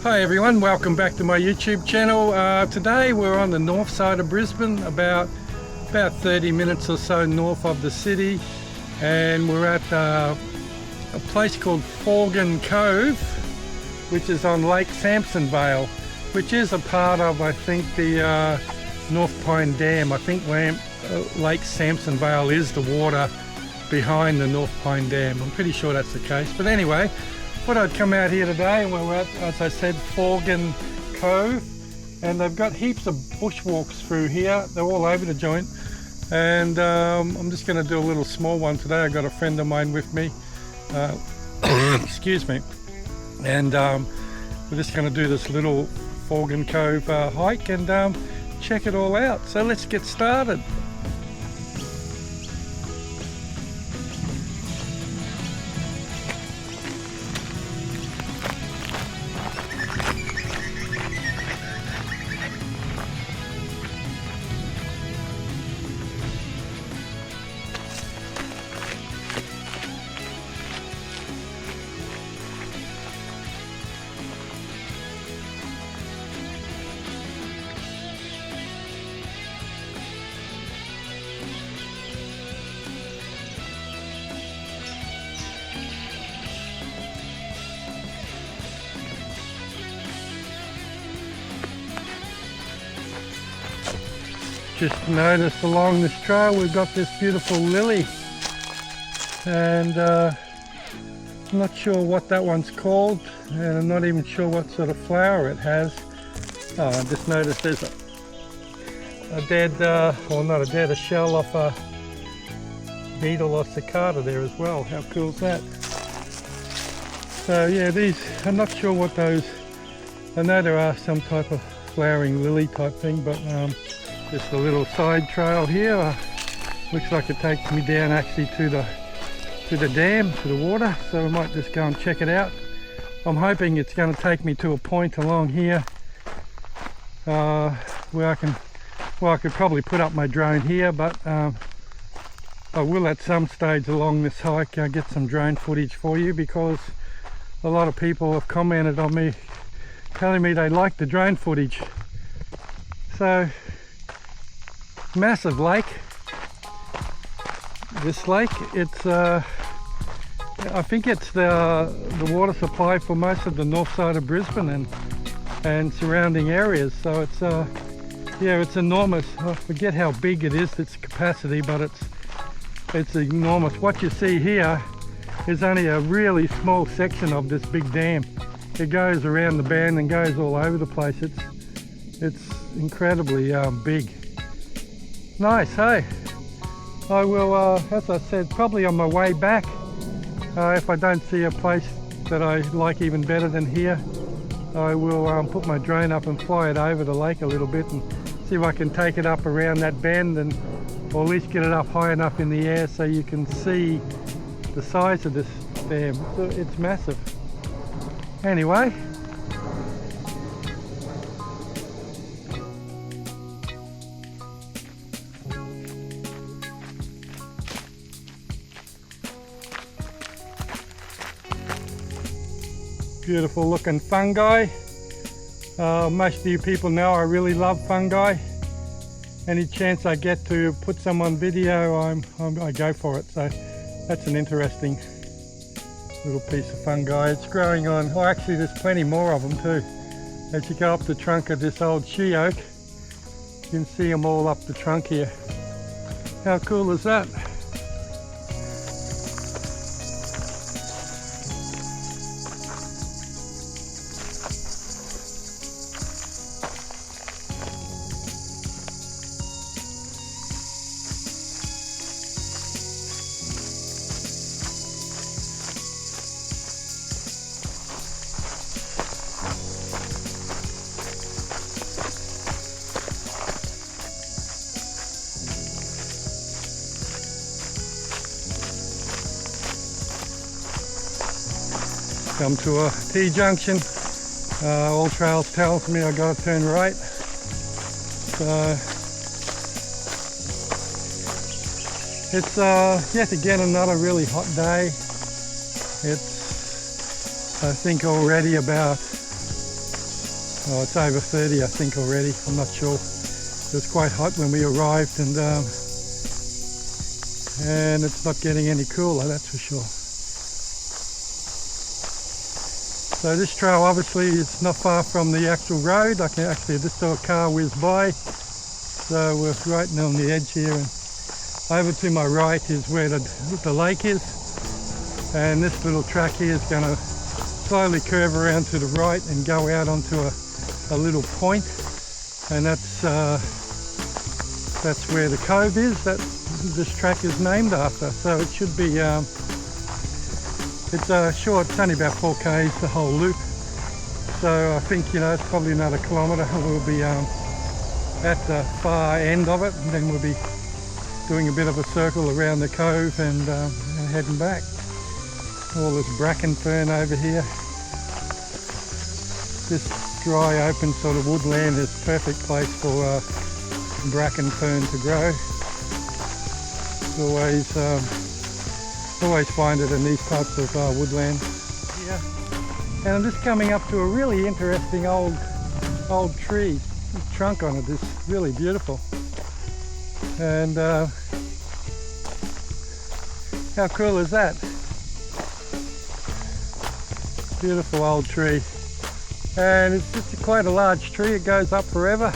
Hi everyone, welcome back to my YouTube channel. Today we're on the north side of Brisbane, about 30 minutes or so north of the city, and we're at a place called Forgan Cove, which is on Lake Samson Vale, which is a part of, I think, the North Pine Dam. I think Lake Samson Vale is the water behind the North Pine Dam. I'm pretty sure that's the case, but anyway, thought I'd come out here today, and we're at, as I said, Forgan Cove, and they've got heaps of bushwalks through here. They're all over the joint, and I'm just going to do a little small one today. I've got a friend of mine with me, excuse me, and we're just going to do this little Forgan Cove hike and check it all out. So let's get started. Just noticed along this trail we've got this beautiful lily, and I'm not sure what that one's called, and I'm not even sure what sort of flower it has. Oh, I just noticed there's a dead, or not a dead, a shell off a beetle or cicada there as well. How cool is that? So yeah, these, I'm not sure what those, I know there are some type of flowering lily type thing, but just a little side trail here. Looks like it takes me down actually to the dam, to the water, so I might just go and check it out. I'm hoping it's going to take me to a point along here where I could probably put up my drone here, but I will at some stage along this hike get some drone footage for you, because a lot of people have commented on me telling me they like the drone footage. So massive lake, this lake. It's I think it's the water supply for most of the north side of Brisbane and surrounding areas. So it's yeah, it's enormous. I forget how big it is, its capacity, but it's enormous. What you see here is only a really small section of this big dam. It goes around the bend and goes all over the place. It's incredibly big. Nice, hey? I will, as I said, probably on my way back, if I don't see a place that I like even better than here, I will put my drone up and fly it over the lake a little bit and see if I can take it up around that bend, and or at least get it up high enough in the air so you can see the size of this dam. So it's massive. Anyway, beautiful looking fungi. Most of you people know I really love fungi. Any chance I get to put some on video, I go for it. So that's an interesting little piece of fungi. It's growing on, oh actually there's plenty more of them too. As you go up the trunk of this old she oak, you can see them all up the trunk here. How cool is that? Come to a T-junction. All trails tells me I gotta turn right. So it's yet again another really hot day. It's I think already about Oh, it's over 30 I think already, I'm not sure. It was quite hot when we arrived, and it's not getting any cooler, that's for sure. So this trail, obviously, it's not far from the actual road. I can actually just saw a car whiz by. So we're right on the edge here, and over to my right is where the lake is. And this little track here is going to slowly curve around to the right and go out onto a little point. And that's where the cove is that this track is named after. So it should be, it's short, it's only about 4 k's the whole loop. So I think, you know, it's probably another kilometre and we'll be at the far end of it, and then we'll be doing a bit of a circle around the cove and heading back. All this bracken fern over here. This dry open sort of woodland is a perfect place for bracken fern to grow. Always find it in these types of woodland. Yeah. And I'm just coming up to a really interesting old tree. The trunk on it is really beautiful. And how cool is that? Beautiful old tree. And it's just quite a large tree, it goes up forever.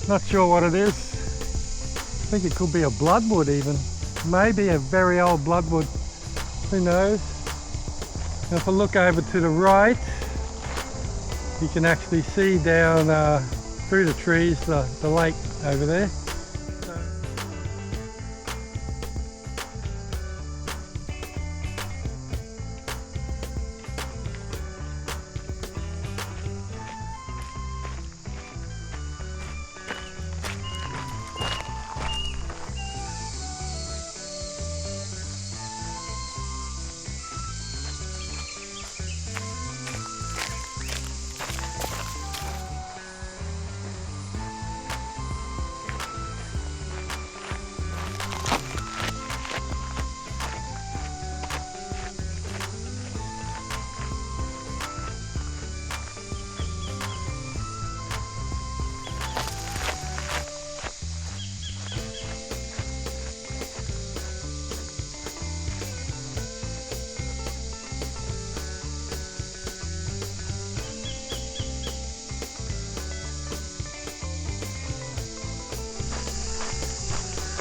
Not sure what it is. I think it could be a bloodwood even. Maybe a very old bloodwood, who knows. And if I look over to the right, you can actually see down through the trees the lake over there.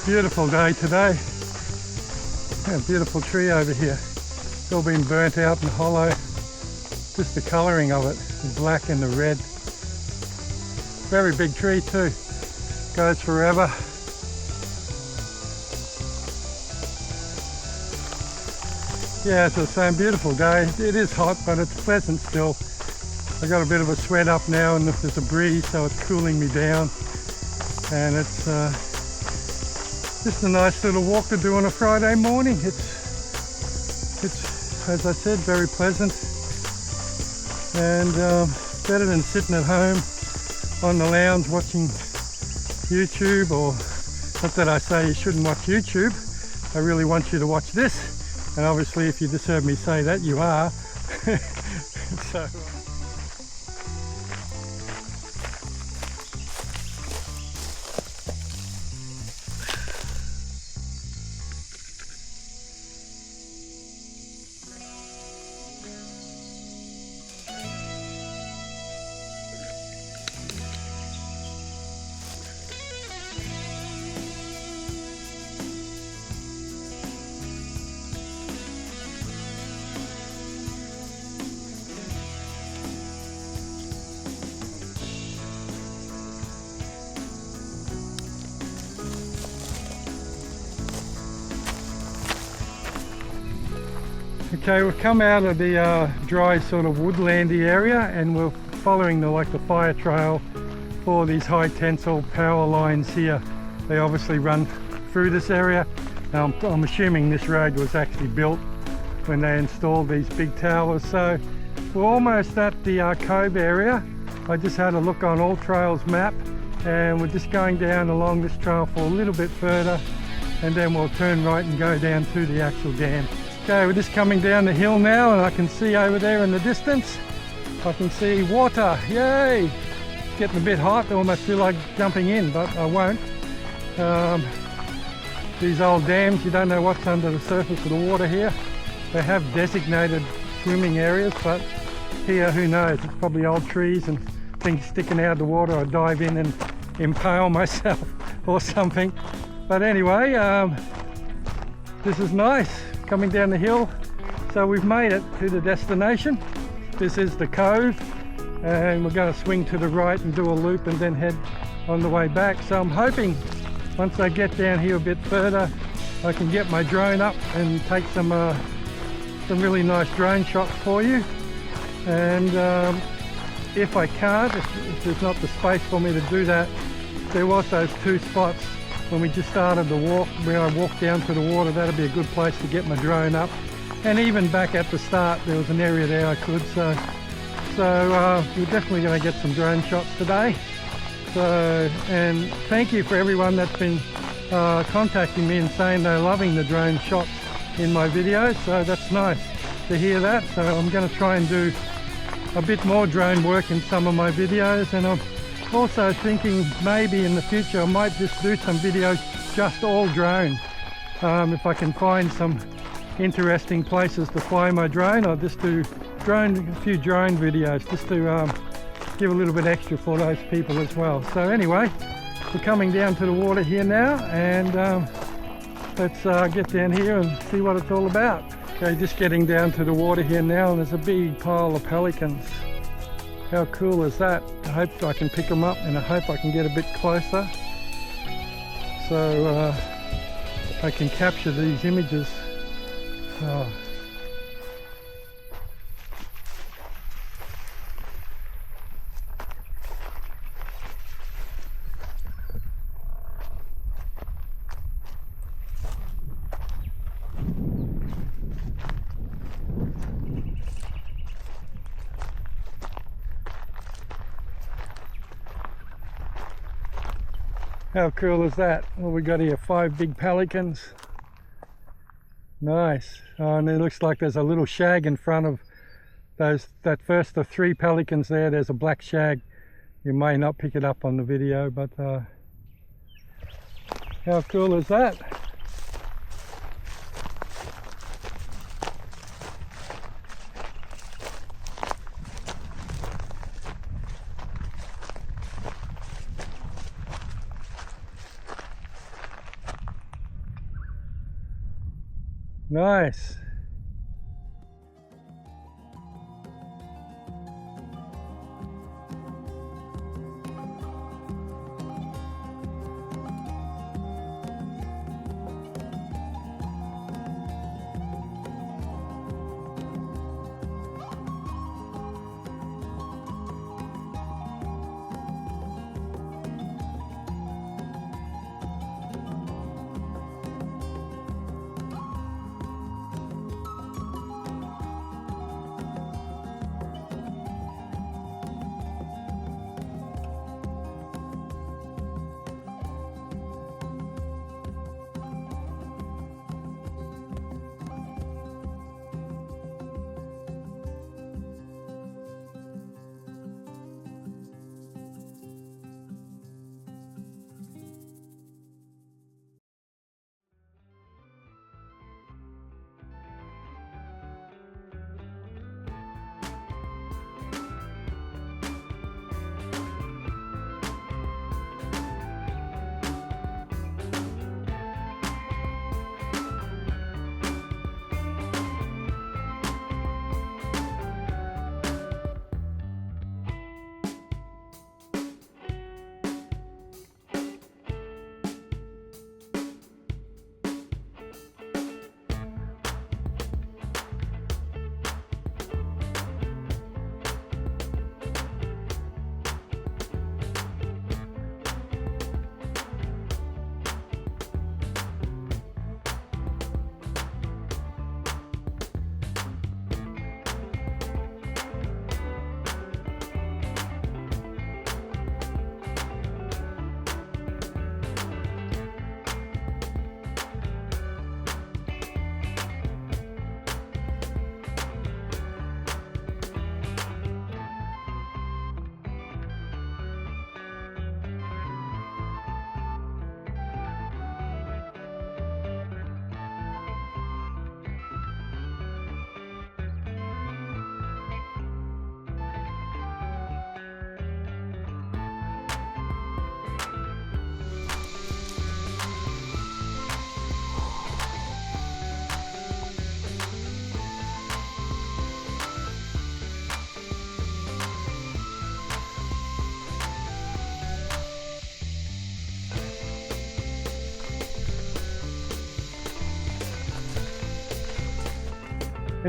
Beautiful day today. Yeah, beautiful tree over here. It's all been burnt out and hollow. Just the colouring of it, the black and the red. Very big tree too. Goes forever. Yeah, it's the same beautiful day. It is hot, but it's pleasant still. I got a bit of a sweat up now, and there's a breeze, so it's cooling me down. And it's just a nice little walk to do on a Friday morning. It's as I said, very pleasant, and better than sitting at home on the lounge watching YouTube. Or not that I say you shouldn't watch YouTube. I really want you to watch this, and obviously if you just heard me say that, you are. So okay, we've come out of the dry sort of woodlandy area, and we're following the fire trail for these high tensile power lines here. They obviously run through this area. I'm assuming this road was actually built when they installed these big towers. So we're almost at the cove area. I just had a look on All Trails map, and we're just going down along this trail for a little bit further, and then we'll turn right and go down to the actual dam. Okay, we're just coming down the hill now, and I can see over there in the distance I can see water. Yay! It's getting a bit hot. I almost feel like jumping in, but I won't. These old dams, you don't know what's under the surface of the water here. They have designated swimming areas, but here, who knows? It's probably old trees and things sticking out of the water. I dive in and impale myself or something. But anyway, this is nice, coming down the hill. So we've made it to the destination. This is the cove, and we're going to swing to the right and do a loop and then head on the way back. So I'm hoping once I get down here a bit further, I can get my drone up and take some really nice drone shots for you. And if I can't, if there's not the space for me to do that, there was those two spots when we just started the walk where I walked down to the water. That'd be a good place to get my drone up. And even back at the start, there was an area there I could. So we're definitely going to get some drone shots today. So, and thank you for everyone that's been contacting me and saying they're loving the drone shots in my videos. So that's nice to hear that. So I'm going to try and do a bit more drone work in some of my videos, and I'm also thinking maybe in the future I might just do some videos just all drone. If I can find some interesting places to fly my drone, I'll just do a few drone videos just to give a little bit extra for those people as well. So anyway, we're coming down to the water here now, and let's get down here and see what it's all about. Okay, just getting down to the water here now, and there's a big pile of pelicans. How cool is that? I hope I can pick them up, and I hope I can get a bit closer so I can capture these images. Oh. How cool is that? Well, we got here 5 big pelicans. Nice. Oh, and it looks like there's a little shag in front of that first of 3 pelicans there. There's a black shag. You may not pick it up on the video, but how cool is that? Nice.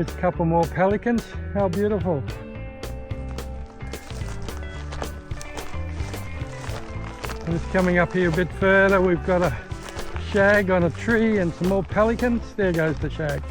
There's a couple more pelicans. How beautiful. And just coming up here a bit further, we've got a shag on a tree and some more pelicans. There goes the shag.